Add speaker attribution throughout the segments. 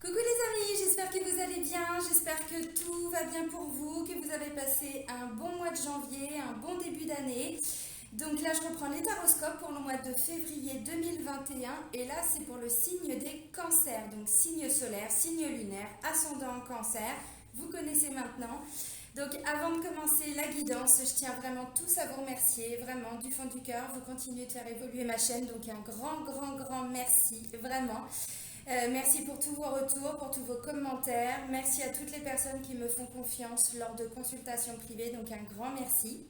Speaker 1: Coucou les amis, j'espère que vous allez bien, j'espère que tout va bien pour vous, que vous avez passé un bon mois de janvier, un bon début d'année. Donc là, je reprends les taroscopes pour le mois de février 2021 et là, c'est pour le signe des cancers, donc signe solaire, signe lunaire, ascendant en cancer, vous connaissez maintenant. Donc avant de commencer la guidance, je tiens vraiment tous à vous remercier, vraiment du fond du cœur, vous continuez de faire évoluer ma chaîne, donc un grand merci, vraiment. Merci pour tous vos retours, pour tous vos commentaires. Merci à toutes les personnes qui me font confiance lors de consultations privées. Donc un grand merci.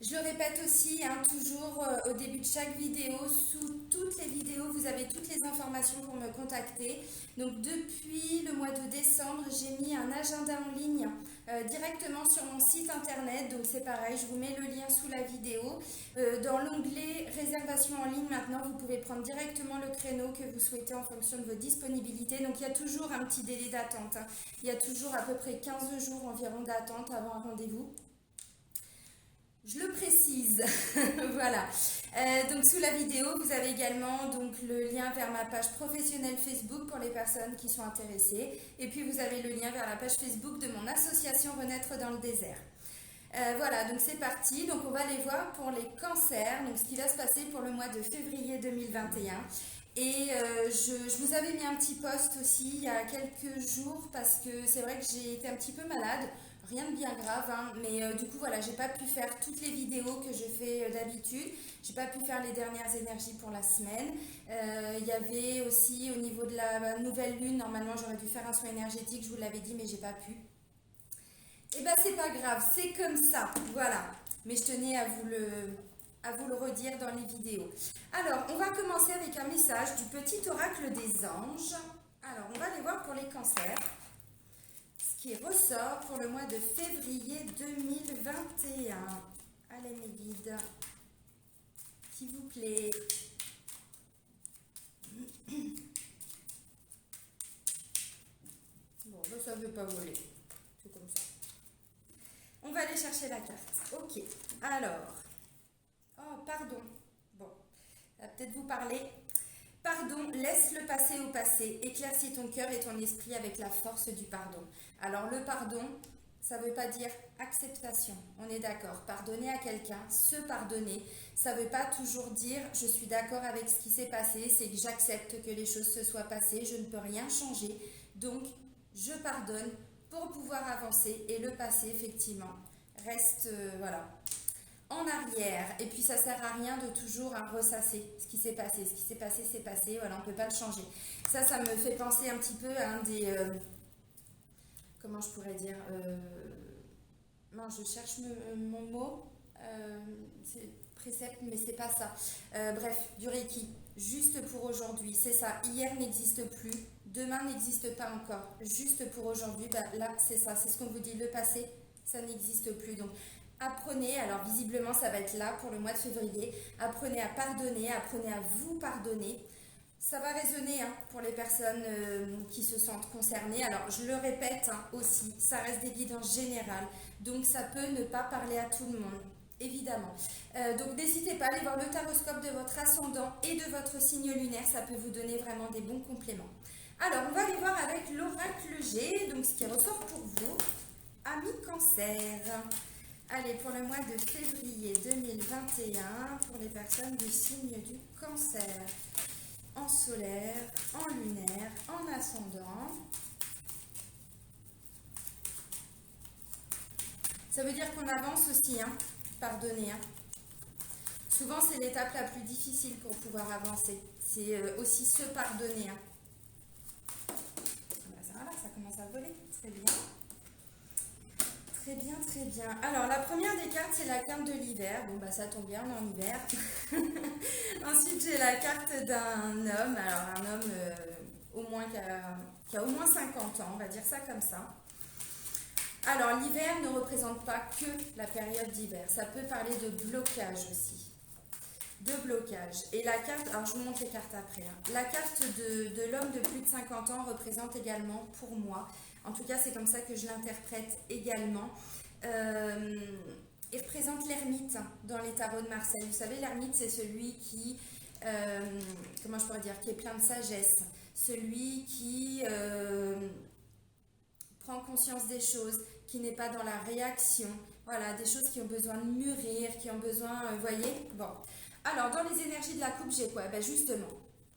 Speaker 1: Je le répète aussi, toujours au début de chaque vidéo, sous toutes les vidéos, vous avez toutes les informations pour me contacter. Donc depuis le mois de décembre, j'ai mis un agenda en ligne directement sur mon site internet. Donc c'est pareil, je vous mets le lien sous la vidéo. Dans l'onglet réservation en ligne, maintenant, vous pouvez prendre directement le créneau que vous souhaitez en fonction de vos disponibilités. Donc il y a toujours un petit délai d'attente. Il y a toujours à peu près 15 jours environ d'attente avant un rendez-vous. Je le précise, voilà. Donc sous la vidéo, vous avez également donc, le lien vers ma page professionnelle Facebook pour les personnes qui sont intéressées. Et puis vous avez le lien vers la page Facebook de mon association Renaître dans le désert. Voilà, donc c'est parti. Donc on va aller voir pour les cancers, donc ce qui va se passer pour le mois de février 2021. Et je vous avais mis un petit post aussi il y a quelques jours parce que c'est vrai que j'ai été un petit peu malade. Rien de bien grave, mais du coup voilà, j'ai pas pu faire toutes les vidéos que je fais d'habitude. J'ai pas pu faire les dernières énergies pour la semaine. Il y avait aussi au niveau de la nouvelle lune, normalement j'aurais dû faire un soin énergétique, je vous l'avais dit, mais j'ai pas pu. Et ben c'est pas grave, c'est comme ça, voilà. Mais je tenais à vous le redire dans les vidéos. Alors, on va commencer avec un message du petit oracle des anges. Alors, on va aller voir pour les cancers. Qui ressort pour le mois de février 2021. Allez mes guides, s'il vous plaît. Bon, ben, ça ne veut pas voler. C'est comme ça. On va aller chercher la carte. Ok. Alors. Oh, pardon. Bon. Ça va peut-être vous parler. Pardon, laisse le passé au passé, éclaircis ton cœur et ton esprit avec la force du pardon. Alors le pardon, ça ne veut pas dire acceptation, on est d'accord. Pardonner à quelqu'un, se pardonner, ça ne veut pas toujours dire je suis d'accord avec ce qui s'est passé, c'est que j'accepte que les choses se soient passées, je ne peux rien changer, donc je pardonne pour pouvoir avancer et le passé effectivement reste, voilà, en arrière. Et puis ça sert à rien de toujours ressasser ce qui s'est passé. Ce qui s'est passé, c'est passé. Voilà, on ne peut pas le changer. Ça me fait penser un petit peu à un des... comment je pourrais dire non, je cherche mon mot. C'est précepte, mais c'est pas ça. Bref, du Reiki. Juste pour aujourd'hui. C'est ça. Hier n'existe plus. Demain n'existe pas encore. Juste pour aujourd'hui. Bah, là, c'est ça. C'est ce qu'on vous dit. Le passé, ça n'existe plus. Donc, apprenez, alors visiblement ça va être là pour le mois de février, apprenez à pardonner, apprenez à vous pardonner. Ça va résonner pour les personnes qui se sentent concernées. Alors je le répète aussi, ça reste des guidances générales, donc ça peut ne pas parler à tout le monde, évidemment. Donc n'hésitez pas à aller voir le taroscope de votre ascendant et de votre signe lunaire, ça peut vous donner vraiment des bons compléments. Alors on va aller voir avec l'oracle G, donc ce qui ressort pour vous, amis cancer. Allez, pour le mois de février 2021, pour les personnes du signe du cancer, en solaire, en lunaire, en ascendant. Ça veut dire qu'on avance aussi, pardonner. Souvent, c'est l'étape la plus difficile pour pouvoir avancer. C'est aussi se pardonner. Voilà, ça commence à voler, très bien. Très bien, très bien. Alors, la première des cartes, c'est la carte de l'hiver. Bon, bah ça tombe bien, on est en hiver. Ensuite, j'ai la carte d'un homme. Alors, un homme au moins qui a au moins 50 ans, on va dire ça comme ça. Alors, l'hiver ne représente pas que la période d'hiver. Ça peut parler de blocage aussi. De blocage. Et la carte, alors je vous montre les cartes après. La carte de l'homme de plus de 50 ans représente également, pour moi, en tout cas c'est comme ça que je l'interprète également, il représente l'ermite dans les tarots de Marseille. Vous savez, l'ermite c'est celui qui, comment je pourrais dire, qui est plein de sagesse. celui qui prend conscience des choses, qui n'est pas dans la réaction. Voilà, des choses qui ont besoin de mûrir, qui ont besoin, vous voyez. Bon, alors dans les énergies de la coupe, j'ai quoi? Ben justement,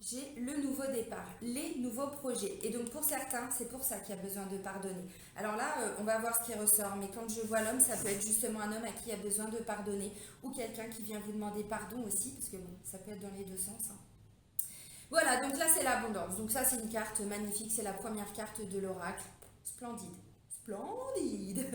Speaker 1: j'ai le nouveau départ, les nouveaux projets. Et donc pour certains, c'est pour ça qu'il y a besoin de pardonner. Alors là, on va voir ce qui ressort. Mais quand je vois l'homme, ça peut être justement un homme à qui il y a besoin de pardonner. Ou quelqu'un qui vient vous demander pardon aussi. Parce que bon, ça peut être dans les deux sens. Hein. Voilà, donc là c'est l'abondance. Donc ça c'est une carte magnifique. C'est la première carte de l'oracle. Splendide. Splendide.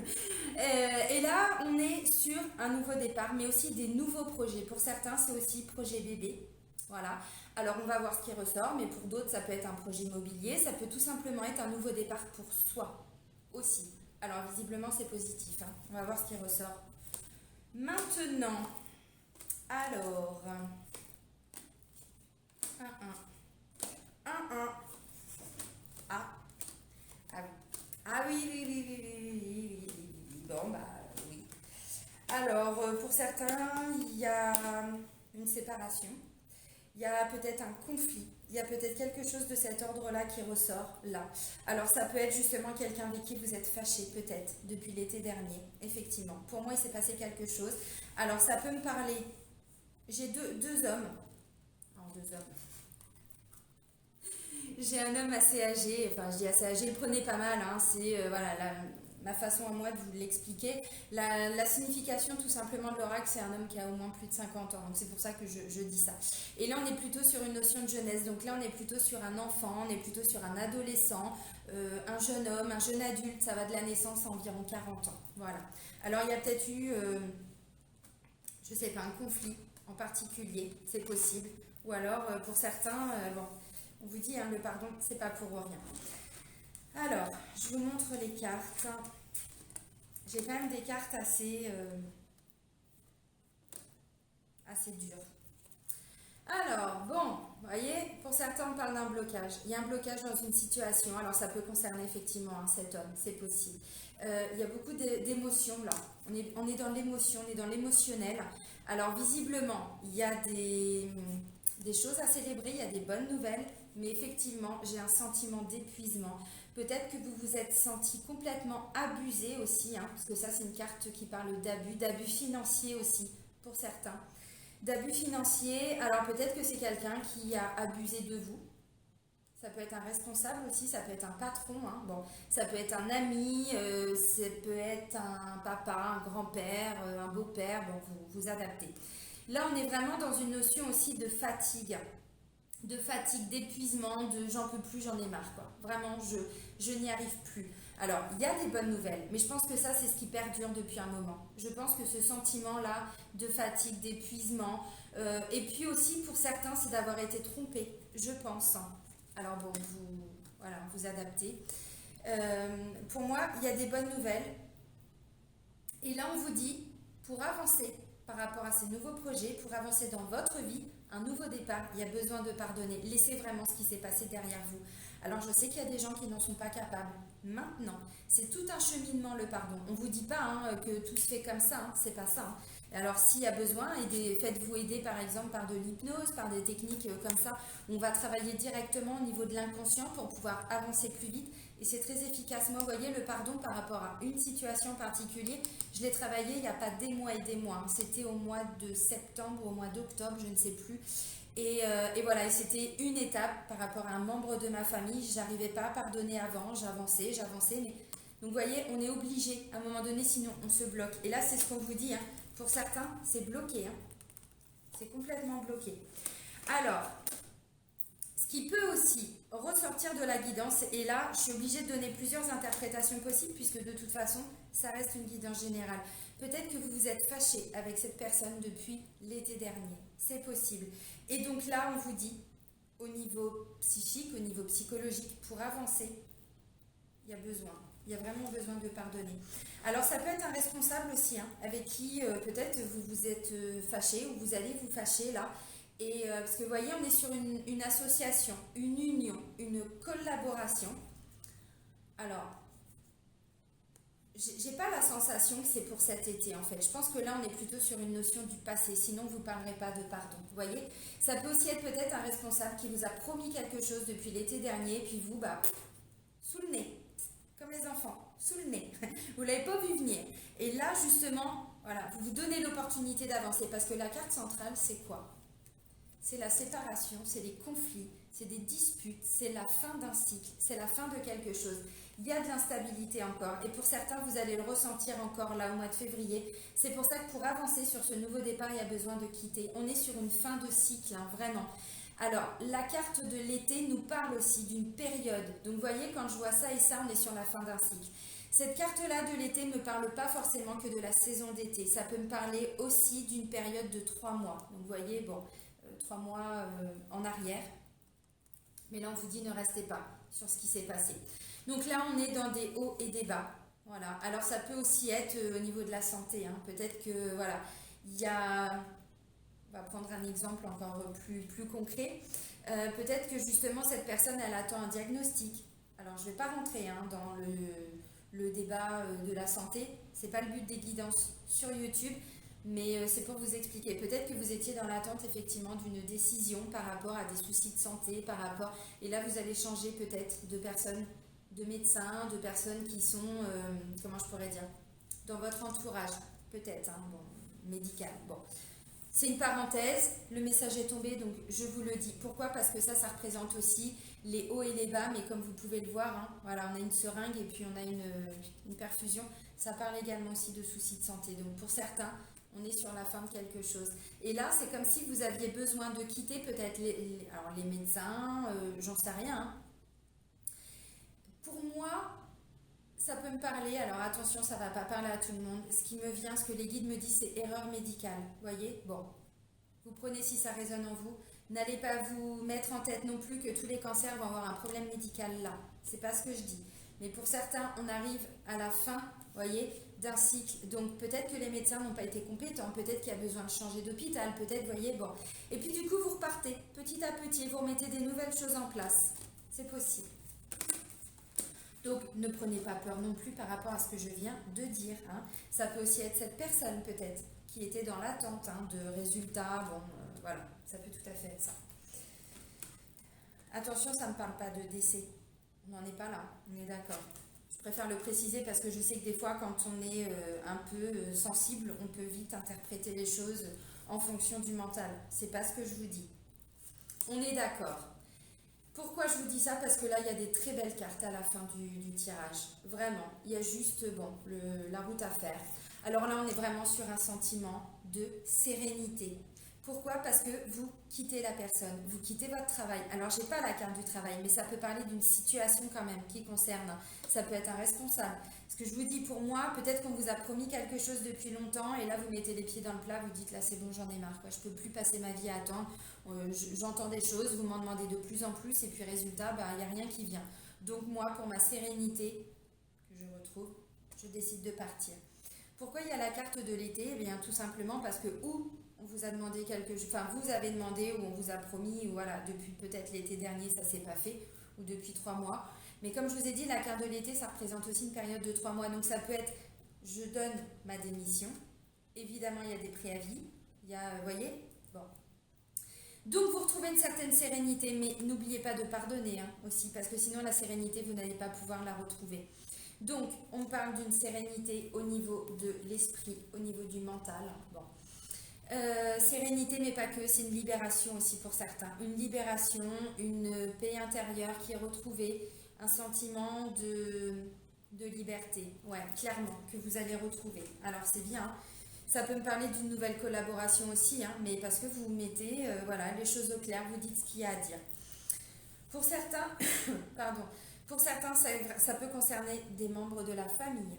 Speaker 1: Et là, on est sur un nouveau départ, mais aussi des nouveaux projets. Pour certains, c'est aussi projet bébé. Voilà. Alors, on va voir ce qui ressort, mais pour d'autres, ça peut être un projet immobilier. Ça peut tout simplement être un nouveau départ pour soi aussi. Alors, visiblement, c'est positif. Hein. On va voir ce qui ressort. Maintenant, alors... 1, 1. 1, 1. Ah. Ah oui. Ah oui, oui, oui, oui, oui, oui, oui, oui, oui. Bon, bah oui. Alors, pour certains, il y a une séparation. Il y a peut-être un conflit, il y a peut-être quelque chose de cet ordre-là qui ressort là. Alors ça peut être justement quelqu'un avec qui vous êtes fâché peut-être depuis l'été dernier, effectivement. Pour moi, il s'est passé quelque chose. Alors ça peut me parler. J'ai deux hommes. Non, deux hommes. J'ai un homme assez âgé, enfin je dis assez âgé, il prenait pas mal, hein, c'est voilà, ma façon à moi de vous l'expliquer. La signification tout simplement de l'oracle, c'est un homme qui a au moins plus de 50 ans, donc c'est pour ça que je dis ça. Et là on est plutôt sur une notion de jeunesse, donc là on est plutôt sur un enfant, on est plutôt sur un adolescent, un jeune homme, un jeune adulte, ça va de la naissance à environ 40 ans. Voilà. Alors il y a peut-être eu, je sais pas, un conflit en particulier, c'est possible. Ou alors pour certains, bon... On vous dit, hein, le pardon, c'est pas pour rien. Alors, je vous montre les cartes. J'ai quand même des cartes assez dures. Alors, bon, vous voyez, pour certains, on parle d'un blocage. Il y a un blocage dans une situation. Alors, ça peut concerner effectivement hein, cet homme, c'est possible. Il y a beaucoup d'émotions là. On est dans l'émotion, on est dans l'émotionnel. Alors, visiblement, il y a des choses à célébrer, il y a des bonnes nouvelles, mais effectivement, j'ai un sentiment d'épuisement. Peut-être que vous vous êtes senti complètement abusé aussi, hein, parce que ça, c'est une carte qui parle d'abus financier aussi, pour certains. D'abus financiers, alors peut-être que c'est quelqu'un qui a abusé de vous. Ça peut être un responsable aussi, ça peut être un patron, hein. Bon, ça peut être un ami, ça peut être un papa, un grand-père, un beau-père, bon, vous adaptez. Là, on est vraiment dans une notion aussi de fatigue, d'épuisement, de j'en peux plus, j'en ai marre, quoi. Vraiment, je n'y arrive plus. Alors, il y a des bonnes nouvelles, mais je pense que ça, c'est ce qui perdure depuis un moment. Je pense que ce sentiment-là de fatigue, d'épuisement, et puis aussi pour certains, c'est d'avoir été trompé, je pense. Hein. Alors bon, voilà, vous adaptez. Pour moi, il y a des bonnes nouvelles. Et là, on vous dit, pour avancer par rapport à ces nouveaux projets, pour avancer dans votre vie, un nouveau départ, il y a besoin de pardonner. Laissez vraiment ce qui s'est passé derrière vous. Alors, je sais qu'il y a des gens qui n'en sont pas capables. Maintenant, c'est tout un cheminement le pardon. On ne vous dit pas hein, que tout se fait comme ça, hein, c'est pas ça. Hein. Alors, s'il y a besoin, faites-vous aider par exemple par de l'hypnose, par des techniques comme ça. On va travailler directement au niveau de l'inconscient pour pouvoir avancer plus vite. Et c'est très efficace. Moi, vous voyez, le pardon par rapport à une situation particulière, je l'ai travaillé il n'y a pas des mois et des mois. C'était au mois de septembre ou au mois d'octobre, je ne sais plus. Et voilà, et c'était une étape par rapport à un membre de ma famille. Je n'arrivais pas à pardonner avant, j'avançais, mais... Donc vous voyez, on est obligé à un moment donné, sinon on se bloque. Et là, c'est ce qu'on vous dit. Hein. Pour certains, c'est bloqué. Hein. C'est complètement bloqué. Alors, ce qui peut aussi ressortir de la guidance, et là, je suis obligée de donner plusieurs interprétations possibles, puisque de toute façon, ça reste une guidance générale. Peut-être que vous vous êtes fâché avec cette personne depuis l'été dernier. C'est possible. Et donc là, on vous dit, au niveau psychique, au niveau psychologique, pour avancer, il y a besoin. Il y a vraiment besoin de pardonner. Alors, ça peut être un responsable aussi, hein, avec qui peut-être vous vous êtes fâché ou vous allez vous fâcher là. Et parce que vous voyez, on est sur une association, une union, une collaboration. Alors, j'ai pas la sensation que c'est pour cet été en fait. Je pense que là on est plutôt sur une notion du passé, sinon vous parlerez pas de pardon. Vous voyez, ça peut aussi être peut-être un responsable qui vous a promis quelque chose depuis l'été dernier, puis vous, bah, sous le nez, comme les enfants, sous le nez. Vous l'avez pas vu venir. Et là justement, voilà, vous vous donnez l'opportunité d'avancer parce que la carte centrale, c'est quoi? C'est la séparation, c'est les conflits, c'est des disputes, c'est la fin d'un cycle, c'est la fin de quelque chose. Il y a de l'instabilité encore et pour certains, vous allez le ressentir encore là au mois de février. C'est pour ça que pour avancer sur ce nouveau départ, il y a besoin de quitter. On est sur une fin de cycle, hein, vraiment. Alors, la carte de l'été nous parle aussi d'une période. Donc, vous voyez, quand je vois ça et ça, on est sur la fin d'un cycle. Cette carte-là de l'été ne me parle pas forcément que de la saison d'été. Ça peut me parler aussi d'une période de 3 mois. Donc, vous voyez, bon, 3 mois en arrière. Mais là, on vous dit ne restez pas sur ce qui s'est passé. Donc là, on est dans des hauts et des bas. Voilà. Alors, ça peut aussi être au niveau de la santé, hein. Peut-être que, voilà, il y a... On va prendre un exemple encore plus concret. Peut-être que justement, cette personne, elle attend un diagnostic. Alors, je ne vais pas rentrer hein, dans le débat de la santé. Ce n'est pas le but des guidances sur YouTube. Mais c'est pour vous expliquer. Peut-être que vous étiez dans l'attente effectivement d'une décision par rapport à des soucis de santé, par rapport... Et là, vous allez changer peut-être de personnes, de médecins, de personnes qui sont, comment je pourrais dire, dans votre entourage, peut-être, hein, bon, médical. Bon. C'est une parenthèse, le message est tombé, donc je vous le dis. Pourquoi? Parce que ça représente aussi les hauts et les bas, mais comme vous pouvez le voir, hein, voilà, on a une seringue et puis on a une perfusion. Ça parle également aussi de soucis de santé. Donc pour certains, on est sur la fin de quelque chose. Et là, c'est comme si vous aviez besoin de quitter peut-être alors les médecins, j'en sais rien. Hein. Pour moi, ça peut me parler, alors attention, ça ne va pas parler à tout le monde. Ce qui me vient, ce que les guides me disent, c'est erreur médicale. Vous voyez? Bon, vous prenez si ça résonne en vous. N'allez pas vous mettre en tête non plus que tous les cancers vont avoir un problème médical là. C'est pas ce que je dis. Mais pour certains, on arrive à la fin, voyez, d'un cycle. Donc peut-être que les médecins n'ont pas été compétents, peut-être qu'il y a besoin de changer d'hôpital, peut-être, voyez, bon. Et puis du coup, vous repartez petit à petit, vous remettez des nouvelles choses en place. C'est possible. Donc ne prenez pas peur non plus par rapport à ce que je viens de dire. Hein. Ça peut aussi être cette personne peut-être qui était dans l'attente hein, de résultats. Bon, voilà, ça peut tout à fait être ça. Attention, ça ne parle pas de décès. On n'en est pas là, on est d'accord. Je préfère le préciser parce que je sais que des fois, quand on est un peu sensible, on peut vite interpréter les choses en fonction du mental. C'est pas ce que je vous dis. On est d'accord. Pourquoi je vous dis ça? Parce que là, il y a des très belles cartes à la fin du tirage. Vraiment, il y a juste bon, la route à faire. Alors là, on est vraiment sur un sentiment de sérénité. Pourquoi? Parce que vous quittez la personne, vous quittez votre travail. Alors, je n'ai pas la carte du travail, mais ça peut parler d'une situation quand même qui concerne. Ça peut être un responsable. Ce que je vous dis pour moi, peut-être qu'on vous a promis quelque chose depuis longtemps et là, vous mettez les pieds dans le plat, vous dites là, c'est bon, j'en ai marre. Quoi. Je ne peux plus passer ma vie à attendre. J'entends des choses, vous m'en demandez de plus en plus et puis résultat, bah, il n'y a rien qui vient. Donc moi, pour ma sérénité que je retrouve, je décide de partir. Pourquoi il y a la carte de l'été? Eh bien, tout simplement parce que ou on vous a demandé quelque chose, enfin vous avez demandé ou on vous a promis, ou voilà, depuis peut-être l'été dernier, ça s'est pas fait, ou depuis 3 mois. Mais comme je vous ai dit, la carte de l'été, ça représente aussi une période de 3 mois. Donc ça peut être, je donne ma démission. Évidemment, il y a des préavis. Il y a, vous voyez, bon. Donc vous retrouvez une certaine sérénité, mais n'oubliez pas de pardonner hein, aussi, parce que sinon la sérénité, vous n'allez pas pouvoir la retrouver. Donc on parle d'une sérénité au niveau de l'esprit, au niveau du mental. Bon. Sérénité, mais pas que, c'est une libération aussi pour certains. Une libération, une paix intérieure qui est retrouvée, un sentiment de liberté, ouais, clairement, que vous allez retrouver. Alors c'est bien, hein. Ça peut me parler d'une nouvelle collaboration aussi, hein, mais parce que vous mettez voilà, les choses au clair, vous dites ce qu'il y a à dire. Pour certains, pardon, pour certains ça peut concerner des membres de la famille.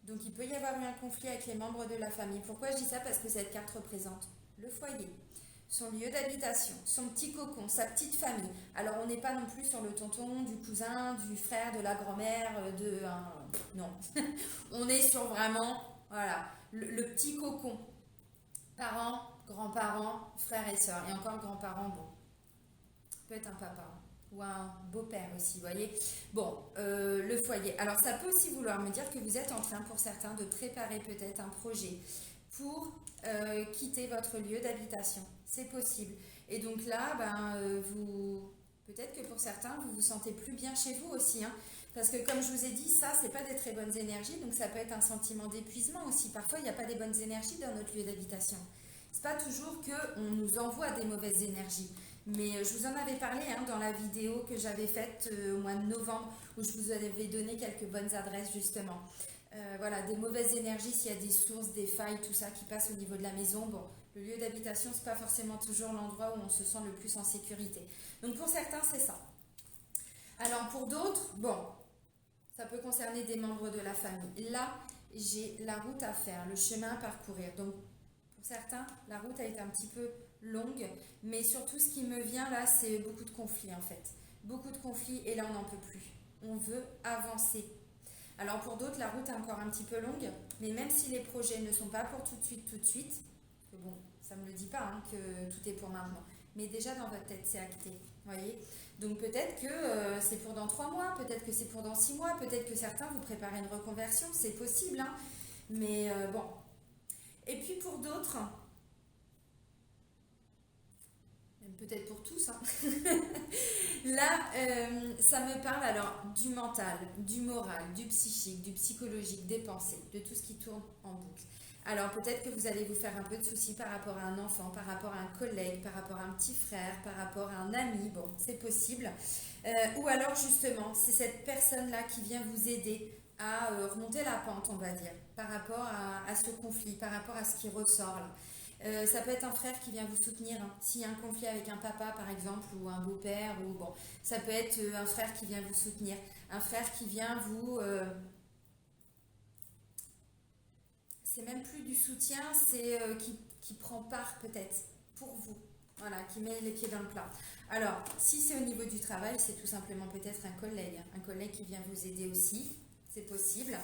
Speaker 1: Donc il peut y avoir eu un conflit avec les membres de la famille. Pourquoi je dis ça? Parce que cette carte représente le foyer, son lieu d'habitation, son petit cocon, sa petite famille. Alors on n'est pas non plus sur le tonton, du cousin, du frère, de la grand-mère, non. On est sur vraiment, voilà, le petit cocon. Parents, grands-parents, frères et sœurs. Et encore grands-parents, bon, peut être un papa ou un beau-père aussi, vous voyez. Bon, le foyer. Alors, ça peut aussi vouloir me dire que vous êtes en train, pour certains, de préparer peut-être un projet pour quitter votre lieu d'habitation. C'est possible. Et donc là, peut-être que pour certains, vous vous sentez plus bien chez vous aussi, hein. Parce que comme je vous ai dit, ça, c'est pas des très bonnes énergies, donc ça peut être un sentiment d'épuisement aussi. Parfois, il n'y a pas des bonnes énergies dans notre lieu d'habitation. C'est pas toujours qu'on nous envoie des mauvaises énergies. Mais je vous en avais parlé hein, dans la vidéo que j'avais faite au mois de novembre, où je vous avais donné quelques bonnes adresses justement. Voilà, des mauvaises énergies, s'il y a des sources, des failles, tout ça qui passe au niveau de la maison. Bon, le lieu d'habitation, c'est pas forcément toujours l'endroit où on se sent le plus en sécurité. Donc pour certains, c'est ça. Alors pour d'autres, bon, ça peut concerner des membres de la famille. Là, j'ai la route à faire, le chemin à parcourir. Donc pour certains, la route a été un petit peu longue, mais surtout ce qui me vient là, c'est beaucoup de conflits en fait. Beaucoup de conflits et là, on n'en peut plus. On veut avancer. Alors pour d'autres, la route est encore un petit peu longue, mais même si les projets ne sont pas pour tout de suite, parce que bon, ça ne me le dit pas hein, que tout est pour maintenant, mais déjà dans votre tête, c'est acté, voyez. Donc peut-être que c'est pour dans 3 mois, peut-être que c'est pour dans 6 mois, peut-être que certains vous préparez une reconversion, c'est possible, hein, mais bon. Et puis pour d'autres, peut-être pour tous, hein. Là, ça me parle alors du mental, du moral, du psychique, du psychologique, des pensées, de tout ce qui tourne en boucle. Alors peut-être que vous allez vous faire un peu de soucis par rapport à un enfant, par rapport à un collègue, par rapport à un petit frère, par rapport à un ami, bon, c'est possible. Ou alors justement, c'est cette personne-là qui vient vous aider à remonter la pente, on va dire, par rapport à ce conflit, par rapport à ce qui ressort là. Ça peut être un frère qui vient vous soutenir, hein. S'il y a un conflit avec un papa par exemple ou un beau-père ou bon, ça peut être un frère qui vient vous soutenir, un frère qui vient vous c'est même plus du soutien, c'est qui prend part peut-être pour vous, voilà, qui met les pieds dans le plat. Alors si c'est au niveau du travail, c'est tout simplement peut-être un collègue qui vient vous aider aussi, c'est possible.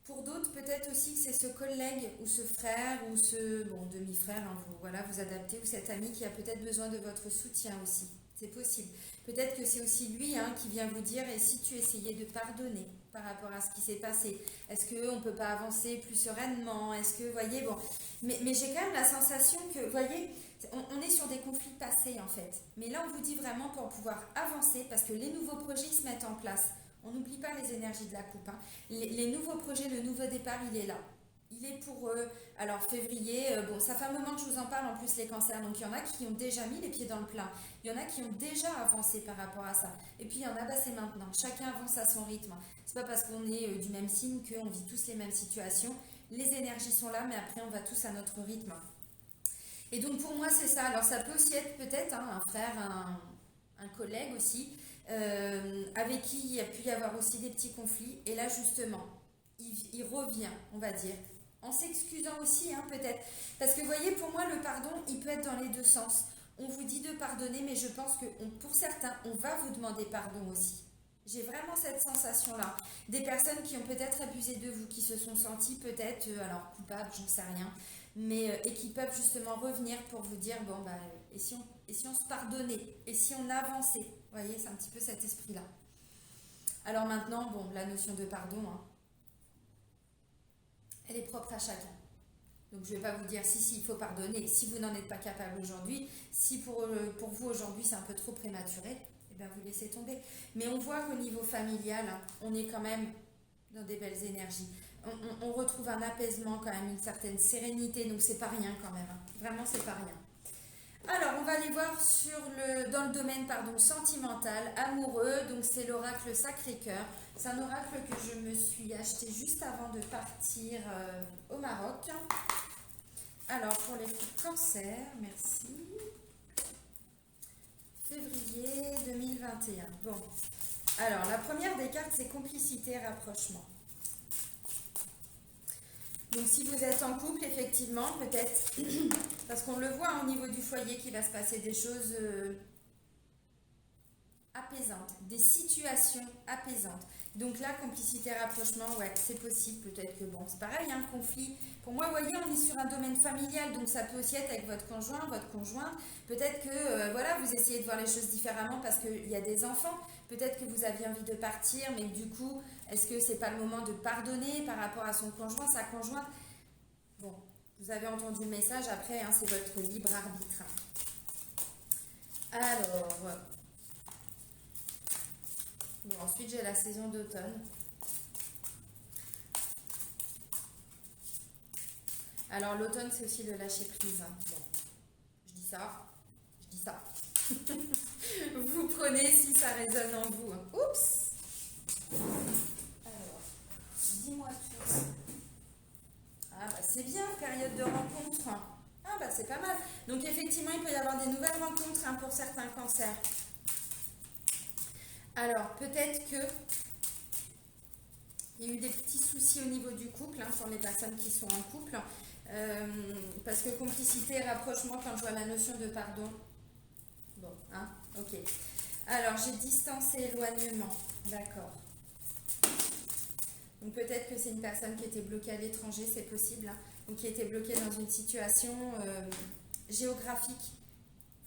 Speaker 1: Pour d'autres, peut-être aussi que c'est ce collègue ou ce frère ou ce demi-frère, hein, vous adaptez, ou cet ami qui a peut-être besoin de votre soutien aussi. C'est possible. Peut-être que c'est aussi lui hein, qui vient vous dire et si tu essayais de pardonner par rapport à ce qui s'est passé, est-ce qu'on ne peut pas avancer plus sereinement? Est-ce que, voyez, bon. Mais j'ai quand même la sensation que, voyez, on est sur des conflits passés en fait. Mais là, on vous dit vraiment pour pouvoir avancer parce que les nouveaux projets se mettent en place. On n'oublie pas les énergies de la coupe. Hein. Les nouveaux projets, le nouveau départ, il est là. Il est pour eux. Alors février, bon, ça fait un moment que je vous en parle en plus les cancers. Donc il y en a qui ont déjà mis les pieds dans le plat. Il y en a qui ont déjà avancé par rapport à ça. Et puis il y en a, c'est maintenant. Chacun avance à son rythme. C'est pas parce qu'on est du même signe qu'on vit tous les mêmes situations. Les énergies sont là, mais après on va tous à notre rythme. Et donc pour moi c'est ça. Alors ça peut aussi être peut-être hein, un frère, un collègue aussi. Avec qui il y a pu y avoir aussi des petits conflits. Et là, justement, il revient, on va dire, en s'excusant aussi, hein, peut-être. Parce que, vous voyez, pour moi, le pardon, il peut être dans les deux sens. On vous dit de pardonner, mais je pense que pour certains, on va vous demander pardon aussi. J'ai vraiment cette sensation-là. Des personnes qui ont peut-être abusé de vous, qui se sont senties peut-être, alors coupables, j'en sais rien, mais et qui peuvent justement revenir pour vous dire, bon, bah, et si on se pardonnait, et si on avançait. Vous voyez, c'est un petit peu cet esprit-là. Alors maintenant, bon, la notion de pardon, hein, elle est propre à chacun. Donc je ne vais pas vous dire si, il faut pardonner. Si vous n'en êtes pas capable aujourd'hui, si pour vous aujourd'hui c'est un peu trop prématuré, eh bien vous laissez tomber. Mais on voit qu'au niveau familial, hein, on est quand même dans des belles énergies. On retrouve un apaisement quand même, une certaine sérénité, donc c'est pas rien quand même. Hein. Vraiment, c'est pas rien. Alors, on va aller voir dans le domaine sentimental, amoureux. Donc, c'est l'oracle Sacré-Cœur. C'est un oracle que je me suis acheté juste avant de partir au Maroc. Alors, pour les cancers, merci. Février 2021. Bon. Alors, la première des cartes, c'est complicité, rapprochement. Donc si vous êtes en couple, effectivement, peut-être, parce qu'on le voit au niveau du foyer qu'il va se passer des choses apaisantes, des situations apaisantes. Donc là, complicité, rapprochement, ouais, c'est possible. Peut-être que bon, c'est pareil, un conflit. Pour moi, vous voyez, on est sur un domaine familial, donc ça peut aussi être avec votre conjoint, votre conjointe. Peut-être que voilà, vous essayez de voir les choses différemment parce qu'il y a des enfants. Peut-être que vous aviez envie de partir, mais du coup, est-ce que c'est pas le moment de pardonner par rapport à son conjoint, sa conjointe? Bon, vous avez entendu le message. Après, hein, c'est votre libre arbitre. Alors, bon, ensuite j'ai la saison d'automne. Alors l'automne, c'est aussi le lâcher prise. Bon, je dis ça, je dis ça. Vous prenez si ça résonne en vous. Oups. Alors, dis-moi tout. Ah bah c'est bien, période de rencontre. Ah bah c'est pas mal. Donc effectivement, il peut y avoir des nouvelles rencontres hein, pour certains cancers. Alors peut-être que il y a eu des petits soucis au niveau du couple hein, pour les personnes qui sont en couple. Parce que complicité et rapprochement, quand je vois la notion de pardon. Bon, hein, ok. Alors, j'ai distance et éloignement. D'accord. Donc, peut-être que c'est une personne qui était bloquée à l'étranger, c'est possible. Hein, ou qui était bloquée dans une situation géographique.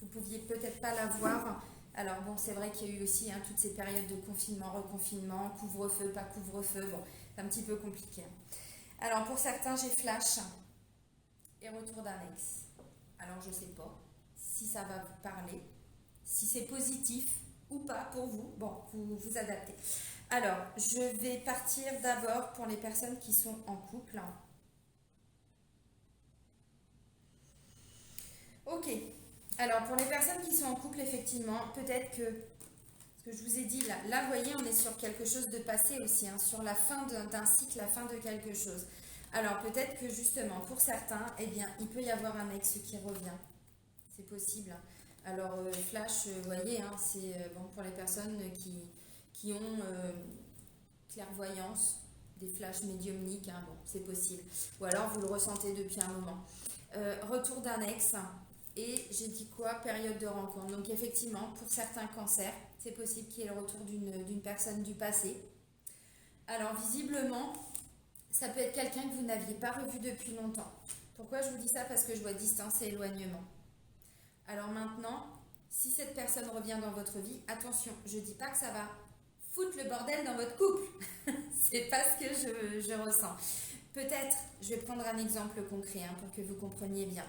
Speaker 1: Vous pouviez peut-être pas la voir. Alors, bon, c'est vrai qu'il y a eu aussi hein, toutes ces périodes de confinement, reconfinement, couvre-feu, pas couvre-feu. Bon, c'est un petit peu compliqué. Alors, pour certains, j'ai flash et retour d'un ex. Alors je sais pas si ça va vous parler, si c'est positif ou pas pour vous. Bon, vous vous adaptez. Alors, je vais partir d'abord pour les personnes qui sont en couple. Ok. Alors, pour les personnes qui sont en couple, effectivement, peut-être que ce que je vous ai dit là, vous voyez, on est sur quelque chose de passé aussi, hein, sur la fin d'un cycle, la fin de quelque chose. Alors peut-être que justement pour certains, eh bien, il peut y avoir un ex qui revient. C'est possible. Alors flash, vous voyez, hein, c'est bon pour les personnes qui ont clairvoyance, des flashs médiumniques, hein, bon, c'est possible. Ou alors vous le ressentez depuis un moment. Retour d'un ex. Et j'ai dit quoi? Période de rencontre. Donc effectivement, pour certains cancers, c'est possible qu'il y ait le retour d'une personne du passé. Alors visiblement, ça peut être quelqu'un que vous n'aviez pas revu depuis longtemps. Pourquoi je vous dis ça? Parce que je vois distance et éloignement. Alors maintenant, si cette personne revient dans votre vie, attention, je ne dis pas que ça va foutre le bordel dans votre couple. C'est pas ce que je ressens. Peut-être, je vais prendre un exemple concret hein, pour que vous compreniez bien.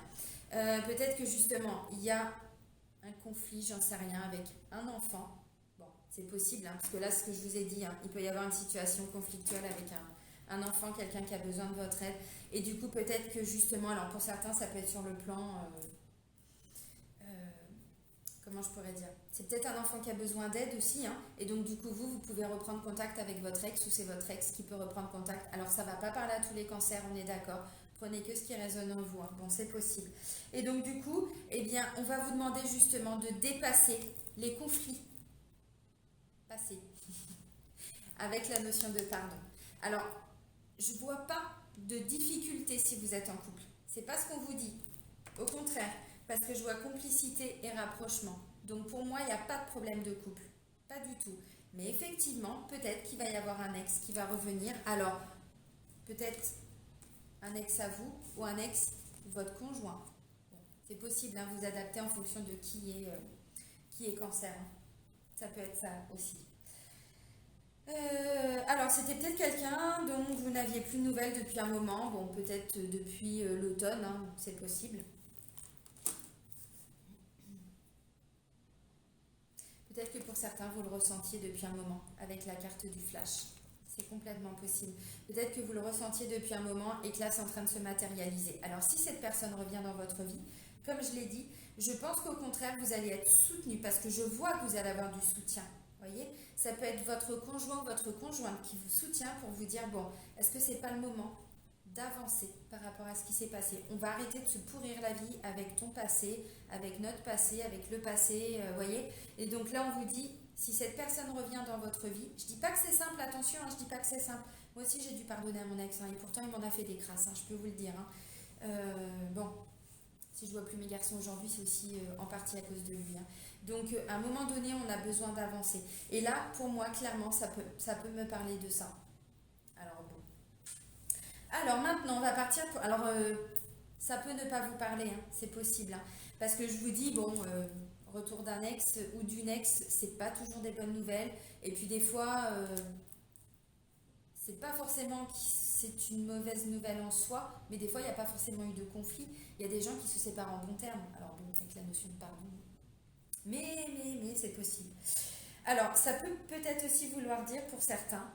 Speaker 1: Peut-être que justement, il y a un conflit, j'en sais rien, avec un enfant. Bon, c'est possible, hein, parce que là, ce que je vous ai dit, hein, il peut y avoir une situation conflictuelle avec un enfant, quelqu'un qui a besoin de votre aide. Et du coup, peut-être que justement, alors pour certains, ça peut être sur le plan... comment je pourrais dire? C'est peut-être un enfant qui a besoin d'aide aussi, hein, et donc du coup, vous pouvez reprendre contact avec votre ex, ou c'est votre ex qui peut reprendre contact. Alors, ça ne va pas parler à tous les cancers, on est d'accord. Prenez que ce qui résonne en vous. Hein. Bon, c'est possible. Et donc, du coup, eh bien, on va vous demander justement de dépasser les conflits passés avec la notion de pardon. Alors, je ne vois pas de difficulté si vous êtes en couple. C'est pas ce qu'on vous dit. Au contraire, parce que je vois complicité et rapprochement. Donc, pour moi, il n'y a pas de problème de couple. Pas du tout. Mais effectivement, peut-être qu'il va y avoir un ex qui va revenir. Alors, peut-être un ex à vous ou un ex votre conjoint. Bon, c'est possible, hein, vous adapter en fonction de qui est cancer. Hein. Ça peut être ça aussi. Alors, c'était peut-être quelqu'un dont vous n'aviez plus de nouvelles depuis un moment. Bon, peut-être depuis l'automne, hein, c'est possible. Peut-être que pour certains, vous le ressentiez depuis un moment avec la carte du flash. C'est complètement possible. Peut-être que vous le ressentiez depuis un moment et que là, c'est en train de se matérialiser. Alors, si cette personne revient dans votre vie, comme je l'ai dit, je pense qu'au contraire, vous allez être soutenu parce que je vois que vous allez avoir du soutien. Vous voyez, ça peut être votre conjoint ou votre conjointe qui vous soutient pour vous dire, bon, est-ce que c'est pas le moment d'avancer par rapport à ce qui s'est passé? On va arrêter de se pourrir la vie avec ton passé, avec notre passé, avec le passé, voyez. Et donc là, on vous dit, si cette personne revient dans votre vie, je dis pas que c'est simple, attention, hein, je dis pas que c'est simple. Moi aussi, j'ai dû pardonner à mon ex, hein, et pourtant, il m'en a fait des crasses, hein, je peux vous le dire. Hein. Bon, si je vois plus mes garçons aujourd'hui, c'est aussi en partie à cause de lui. Hein. Donc, à un moment donné, on a besoin d'avancer. Et là, pour moi, clairement, ça peut me parler de ça. Alors, bon. Alors, maintenant, on va partir pour... Alors, ça peut ne pas vous parler, hein, c'est possible. Hein, parce que je vous dis, bon, retour d'un ex ou d'une ex, c'est pas toujours des bonnes nouvelles. Et puis, des fois, c'est pas forcément que c'est une mauvaise nouvelle en soi, mais des fois, il n'y a pas forcément eu de conflit. Il y a des gens qui se séparent en bons termes. Alors, bon, avec la notion de pardon. Mais c'est possible. Alors, ça peut peut-être aussi vouloir dire pour certains,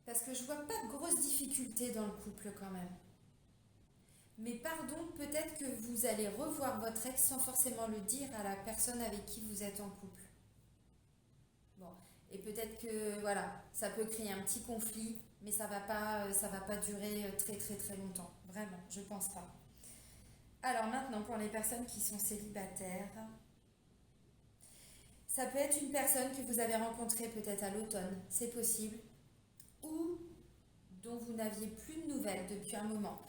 Speaker 1: parce que je vois pas de grosses difficultés dans le couple quand même. Mais pardon, peut-être que vous allez revoir votre ex sans forcément le dire à la personne avec qui vous êtes en couple. Bon, et peut-être que voilà, ça peut créer un petit conflit, mais ça va pas durer très très très longtemps. Vraiment, je pense pas. Alors maintenant, pour les personnes qui sont célibataires, ça peut être une personne que vous avez rencontrée peut-être à l'automne, c'est possible, ou dont vous n'aviez plus de nouvelles depuis un moment.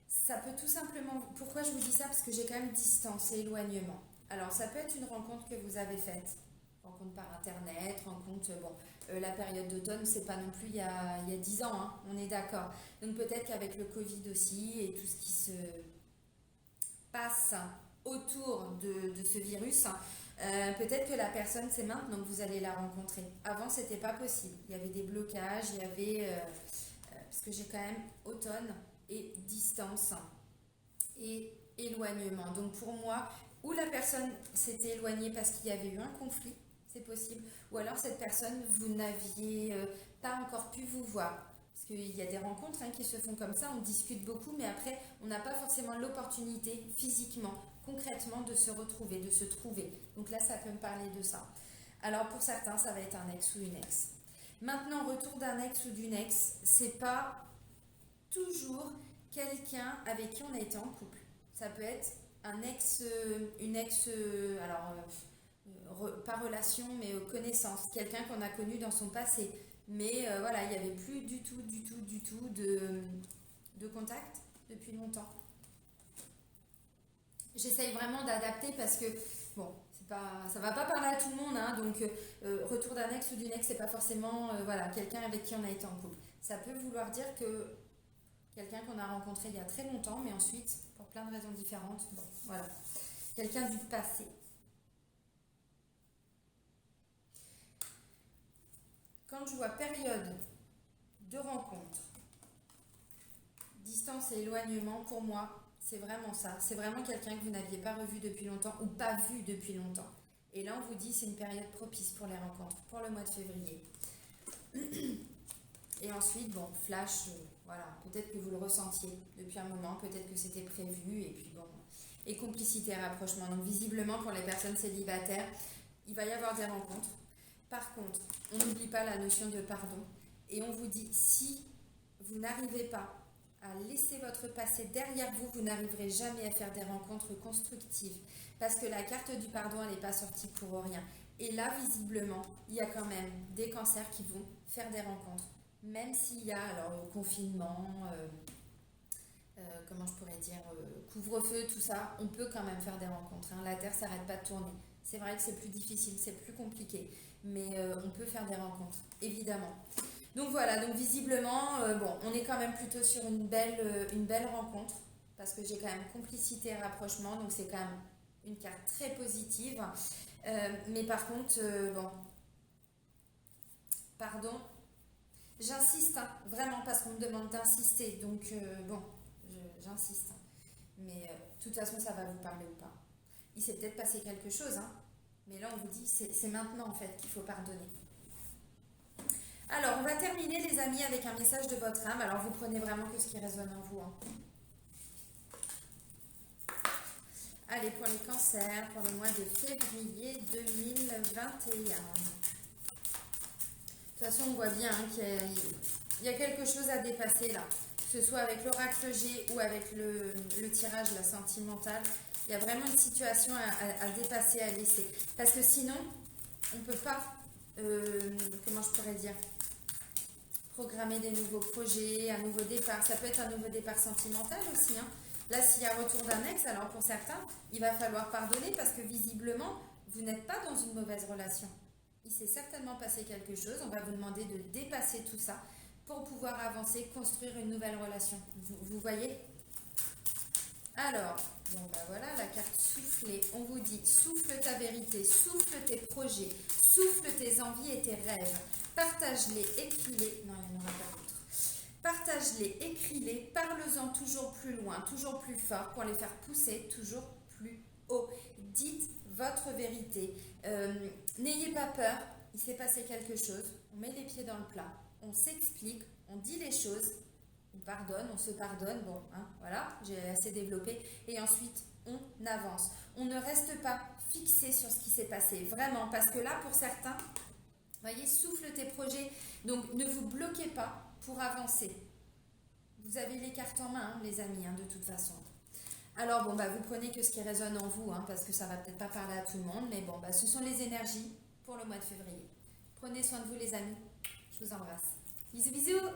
Speaker 1: Ça peut tout simplement... Pourquoi je vous dis ça? Parce que j'ai quand même distance et éloignement. Alors, ça peut être une rencontre que vous avez faite. Rencontre par Internet, rencontre... Bon, la période d'automne, c'est pas non plus il y a 10 ans, hein, on est d'accord. Donc, peut-être qu'avec le Covid aussi et tout ce qui se passe autour de ce virus, peut-être que la personne, c'est maintenant que vous allez la rencontrer. Avant, c'était pas possible. Il y avait des blocages, il y avait... parce que j'ai quand même automne et distance et éloignement. Donc pour moi, ou la personne s'était éloignée parce qu'il y avait eu un conflit, c'est possible, ou alors cette personne, vous n'aviez pas encore pu vous voir. Parce qu'il y a des rencontres qui se font comme ça, on discute beaucoup, mais après, on n'a pas forcément l'opportunité physiquement, concrètement, de se retrouver, de se trouver. Donc là, ça peut me parler de ça. Alors pour certains, ça va être un ex ou une ex. Maintenant, retour d'un ex ou d'une ex, c'est pas toujours quelqu'un avec qui on a été en couple. Ça peut être un ex, une ex, pas relation, mais connaissance, quelqu'un qu'on a connu dans son passé. Mais voilà, il n'y avait plus du tout de contact depuis longtemps. J'essaye vraiment d'adapter parce que, bon, ça va pas parler à tout le monde, hein, donc retour d'un ex ou d'une ex, c'est pas forcément voilà, quelqu'un avec qui on a été en couple. Ça peut vouloir dire que quelqu'un qu'on a rencontré il y a très longtemps, mais ensuite, pour plein de raisons différentes, bon, voilà. Quelqu'un du passé. Quand je vois période de rencontre, distance et éloignement, pour moi, c'est vraiment ça. C'est vraiment quelqu'un que vous n'aviez pas revu depuis longtemps ou pas vu depuis longtemps. Et là, on vous dit c'est une période propice pour les rencontres, pour le mois de février. Et ensuite, bon, flash, voilà, peut-être que vous le ressentiez depuis un moment, peut-être que c'était prévu, et puis bon, et complicité, rapprochement. Donc visiblement, pour les personnes célibataires, il va y avoir des rencontres. Par contre, on n'oublie pas la notion de pardon, et on vous dit, si vous n'arrivez pas à laisser votre passé derrière vous, vous n'arriverez jamais à faire des rencontres constructives, parce que la carte du pardon, elle n'est pas sortie pour rien. Et là, visiblement, il y a quand même des cancers qui vont faire des rencontres. Même s'il y a alors confinement, comment je pourrais dire, couvre-feu, tout ça, on peut quand même faire des rencontres. Hein. La Terre ne s'arrête pas de tourner. C'est vrai que c'est plus difficile, c'est plus compliqué, mais on peut faire des rencontres, évidemment. Donc voilà, donc visiblement, bon, on est quand même plutôt sur une belle rencontre, parce que j'ai quand même complicité et rapprochement, donc c'est quand même une carte très positive. Mais par contre, bon, pardon, j'insiste, hein, vraiment, parce qu'on me demande d'insister. Donc, bon, j'insiste. Hein. Mais de toute façon, ça va vous parler ou pas. Il s'est peut-être passé quelque chose, hein, mais là, on vous dit, c'est maintenant, en fait, qu'il faut pardonner. Alors, on va terminer, les amis, avec un message de votre âme. Alors, vous prenez vraiment que ce qui résonne en vous. Hein. Allez, pour les cancers, pour le mois de février 2021. De toute façon, on voit bien hein, qu'il y a quelque chose à dépasser là. Que ce soit avec l'oracle G ou avec le tirage, la sentimentale. Il y a vraiment une situation à dépasser, à laisser. Parce que sinon, on ne peut pas, comment je pourrais dire, programmer des nouveaux projets, un nouveau départ. Ça peut être un nouveau départ sentimental aussi, hein. Là, s'il y a retour d'un ex, alors pour certains, il va falloir pardonner parce que visiblement, vous n'êtes pas dans une mauvaise relation. Il s'est certainement passé quelque chose. On va vous demander de dépasser tout ça pour pouvoir avancer, construire une nouvelle relation. Vous voyez? Alors, bon bah voilà, la carte souffler. On vous dit, souffle ta vérité, souffle tes projets, souffle tes envies et tes rêves. Partage-les, écris-les. Non, il n'y en aura pas d'autres. Partage-les, écris-les, parle-en toujours plus loin, toujours plus fort pour les faire pousser toujours plus haut. Dites votre vérité. N'ayez pas peur, il s'est passé quelque chose. On met les pieds dans le plat, on s'explique, on dit les choses, on pardonne, on se pardonne. Bon, hein, voilà, j'ai assez développé. Et ensuite, on avance. On ne reste pas fixé sur ce qui s'est passé, vraiment, parce que là, pour certains, voyez, souffle tes projets. Donc, ne vous bloquez pas pour avancer. Vous avez les cartes en main, hein, les amis, hein, de toute façon. Alors, bon, bah, vous prenez que ce qui résonne en vous, hein, parce que ça va peut-être pas parler à tout le monde, mais bon, bah, ce sont les énergies pour le mois de février. Prenez soin de vous, les amis. Je vous embrasse. Bisous, bisous!